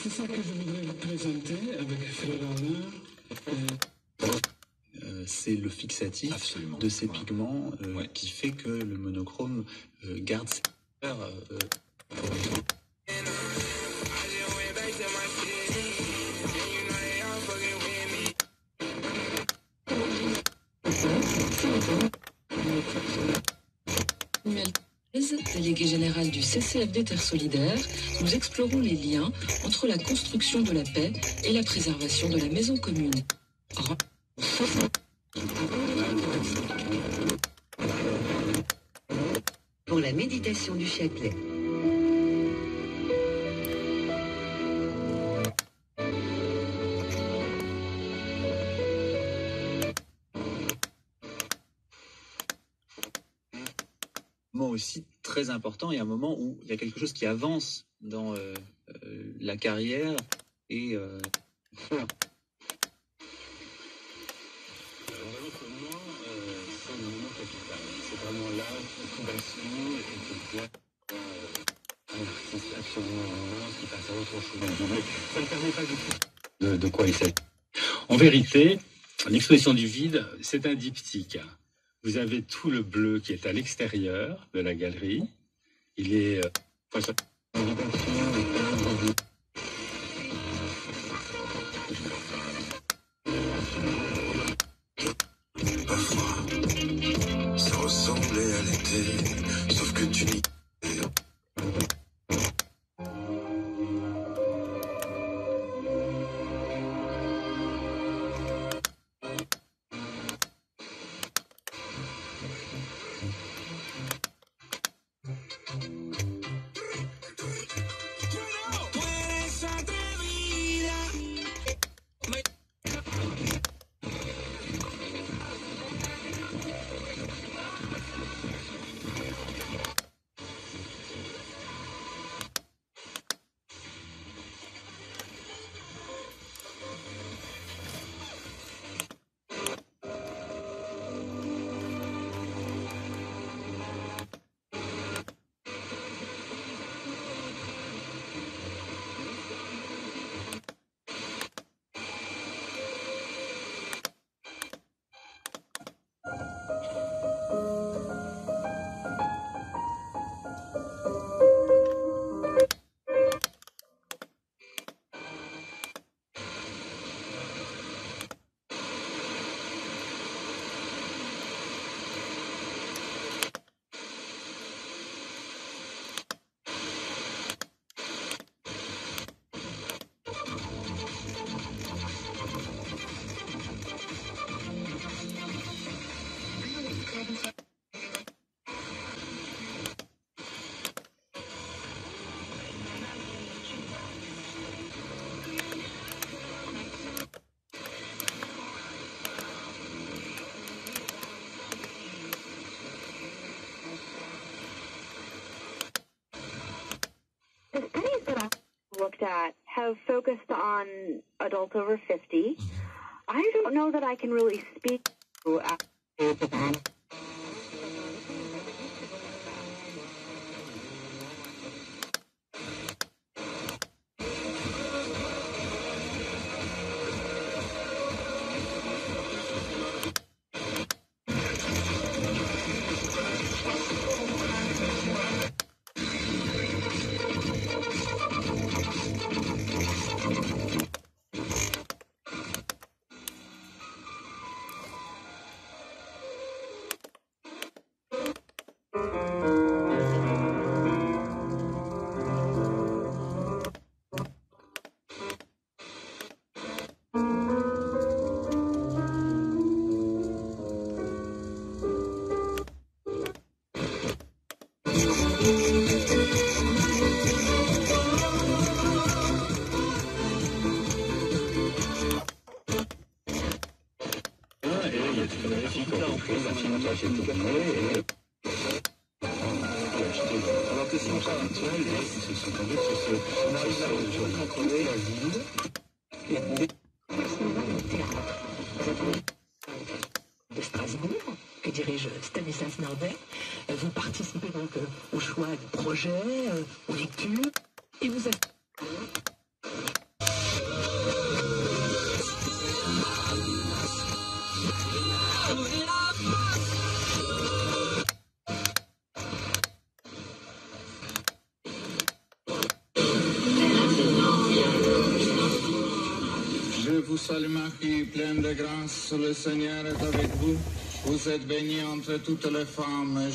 C'est ça que je voudrais vous présenter avec Frère Alain. C'est le fixatif Absolument. de ces pigments qui fait que le monochrome garde ses couleurs. Délégué général du CCFD Terre Solidaire, nous explorons les liens entre la construction de la paix et la préservation de la maison commune. Pour la méditation du Châtelet. Moment aussi très important et un moment où il y a quelque chose qui avance dans la carrière et Alors pour moi, c'est le moment capital. C'est vraiment là où tout bascule et que voit un artiste absolument immense qui passe à autre chose. Mais ça ne permet pas du tout de quoi il s'agit. En vérité, l'exposition du vide, c'est un diptyque. Vous avez tout le bleu qui est à l'extérieur de la galerie. Il est... Parfois, ça ressemblait à l'été, sauf que tu n'y... The studies that I've looked at have focused on adults over 50. I don't know that I can really speak to that. Alors que c'est encore habituel, ce sont tombés sur ce contrôler la ville. De Strasbourg, que dirige Stanislas Nordet. Vous participez donc au choix du projet, aux lectures, et vous avez salue Marie, pleine de grâce, le Seigneur est avec vous. Vous êtes bénie entre toutes les femmes.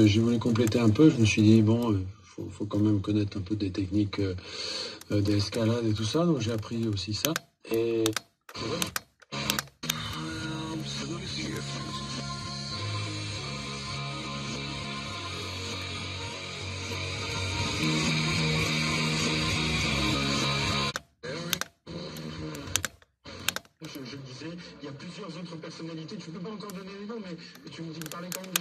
J'ai voulu compléter un peu, je me suis dit, bon, faut quand même connaître un peu des techniques d'escalade et tout ça, donc j'ai appris aussi ça. Et je disais, il y a plusieurs autres personnalités, tu peux pas encore donner les noms, mais tu me parlais quand même de...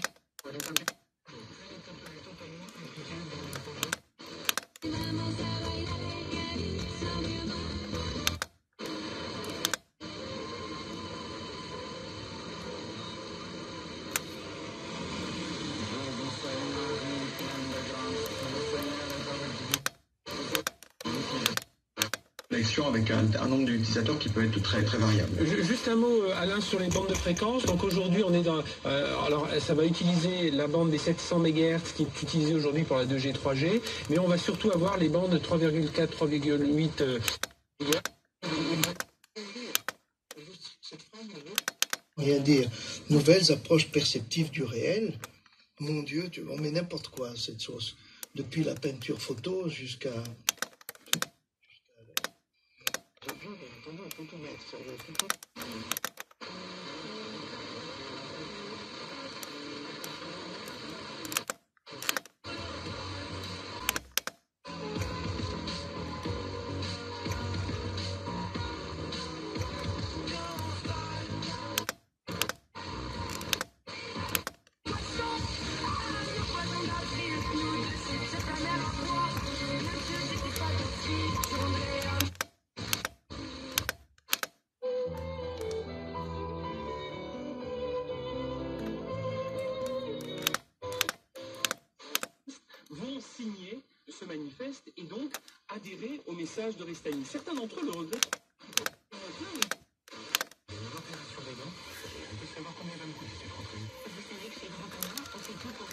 avec un nombre d'utilisateurs qui peut être très très variable. Juste un mot, Alain, sur les bandes de fréquences. Donc aujourd'hui, on est dans... alors, ça va utiliser la bande des 700 MHz qui est utilisée aujourd'hui pour la 2G, 3G, mais on va surtout avoir les bandes 3,4, 3,8... Rien dire. Nouvelles approches perceptives du réel. Mon Dieu, on met n'importe quoi, cette sauce. Depuis la peinture photo jusqu'à... signer ce manifeste et donc adhérer au message de Restani. Certains d'entre eux le regrettent. L'opération des dents, on peut savoir combien va me coûter cette rentrée. Vous savez que chez Grand Canard, on fait tout pour...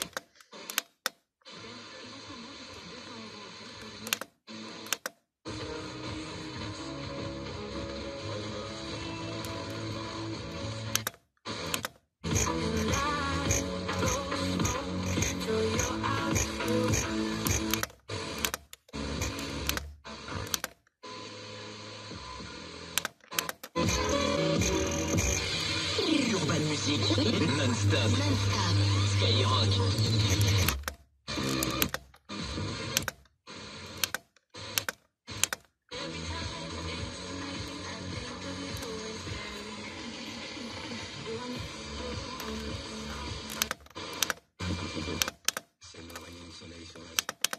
Urban Music, non-stop, Skyrock.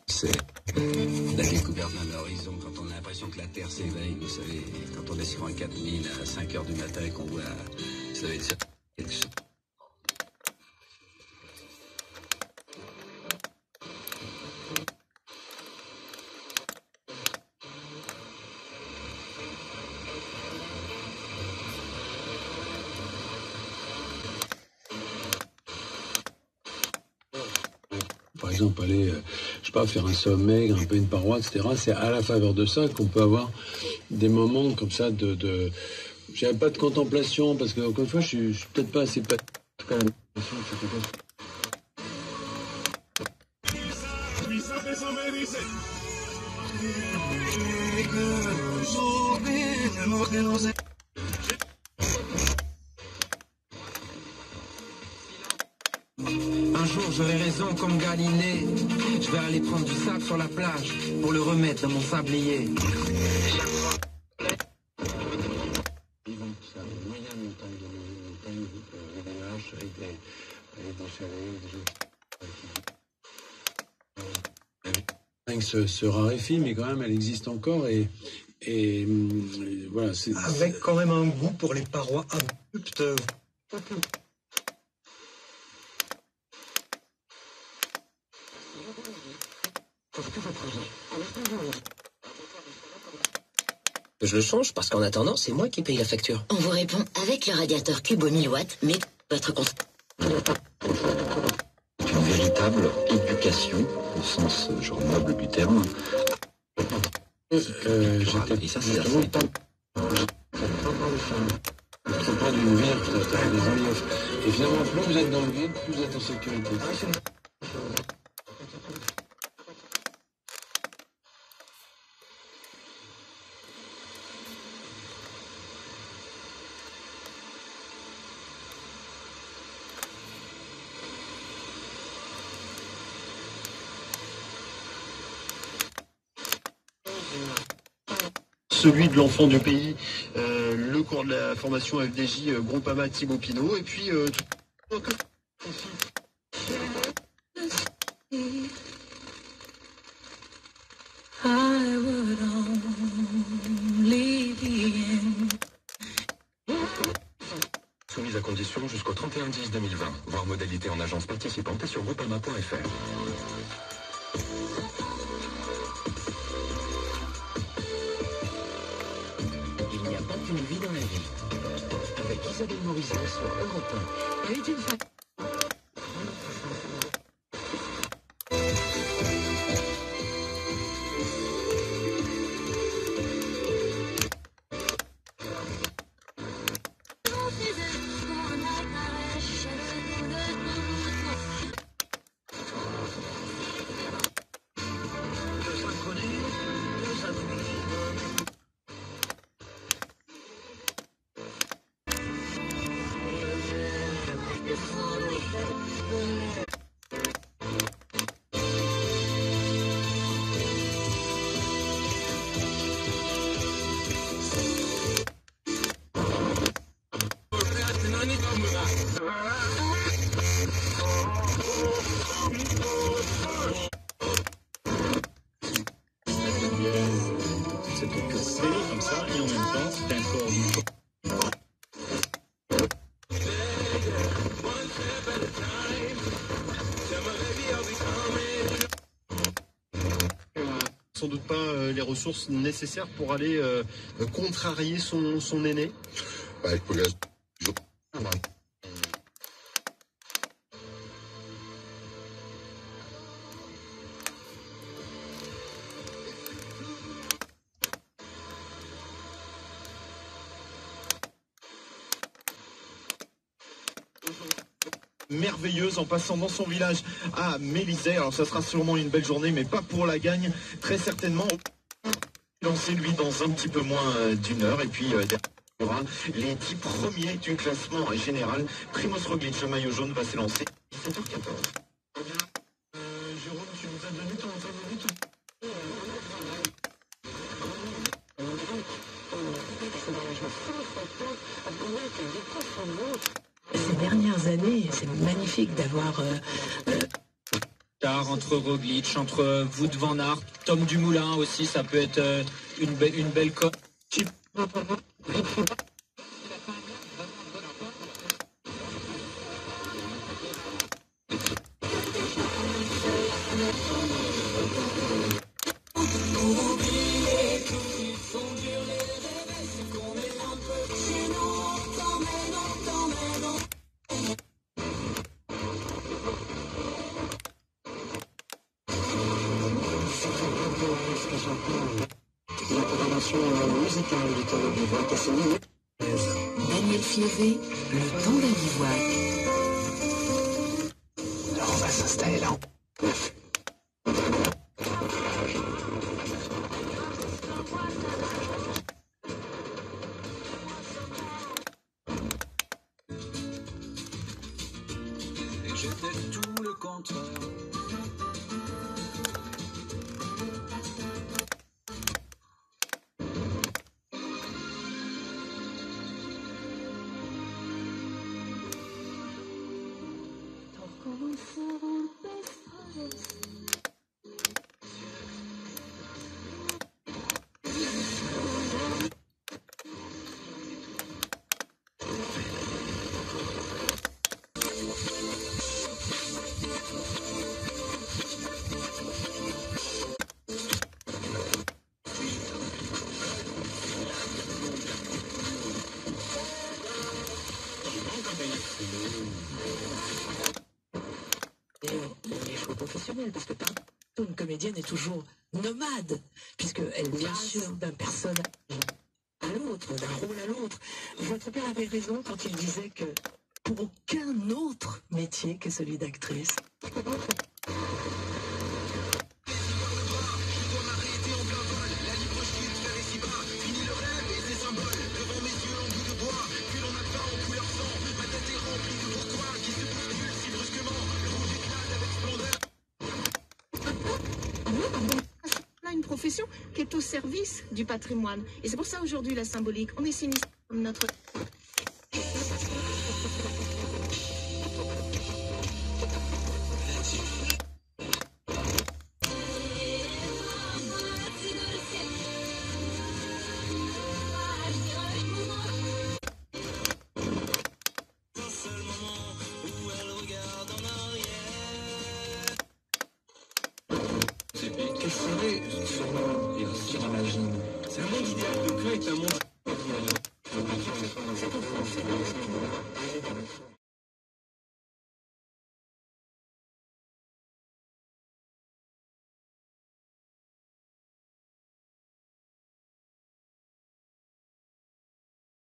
C'est la découverte d'un horizon quand on a l'impression que la Terre s'éveille. Vous savez, quand on est sur un 4000 à 5 heures du matin et qu'on voit, ça va être quelque chose. Par exemple, aller, je sais pas, faire un sommet, grimper une paroi, etc. C'est à la faveur de ça qu'on peut avoir des moments comme ça de j'avais pas de contemplation, parce que, encore une fois, je suis peut-être pas assez... En tout cas, Un jour j'aurai raison comme Galilée. Je vais aller prendre du sable sur la plage pour le remettre dans mon sablier. se raréfie, mais quand même, elle existe encore et voilà. Avec quand même un goût pour les parois abruptes. Je le change parce qu'en attendant, c'est moi qui paye la facture. On vous répond avec le radiateur Cubo 1000 watts, mais votre compte. Une véritable éducation, au sens genre noble du terme. J'étais justement pas trop près du navire, t'as des reliefs. Et finalement, plus vous êtes dans le vide, plus vous êtes en sécurité. Celui de l'enfant du pays, le cours de la formation FDJ Groupama Thibaut Pinot, et puis soumise à condition jusqu'au 31/10/2020. Voir modalité en agence participante et sur groupama.fr. Une vie dans la vie. Avec Isabelle Morizet sur Europe 1. Elle est une femme. Comme ça, et en même temps, c'est un corps. sans doute pas les ressources nécessaires pour aller contrarier son aîné. Merveilleuse en passant dans son village à Mélisée. Alors ça sera sûrement une belle journée, mais pas pour la gagne, très certainement. Lancé lui dans un petit peu moins d'une heure, et puis il y aura les 10 premiers du classement général. Primoz Roglic, le maillot jaune, va s'élancer 17h14. Jérôme, tu nous as donné ton favori tout. Ces dernières années, c'est magnifique d'avoir... Entre Roglic, entre Wout van Aert, Tom Dumoulin aussi, ça peut être une belle cote. La programmation musicale du temps de bivouac est signée. Daniel Fievé, le temps d'un bivouac. Alors on va s'installer là. Et j'étais tout le contraire. Les choix professionnels, parce que une comédienne est toujours nomade, puisqu'elle passe d'un personnage à l'autre, d'un rôle à l'autre. Votre père avait raison quand il disait que pour aucun autre métier que celui d'actrice. Une profession qui est au service du patrimoine. Et c'est pour ça aujourd'hui la symbolique. On est sinistre comme notre... Quel serait son monde, j'imagine? C'est un monde idéal de Claude, est un monde idéal.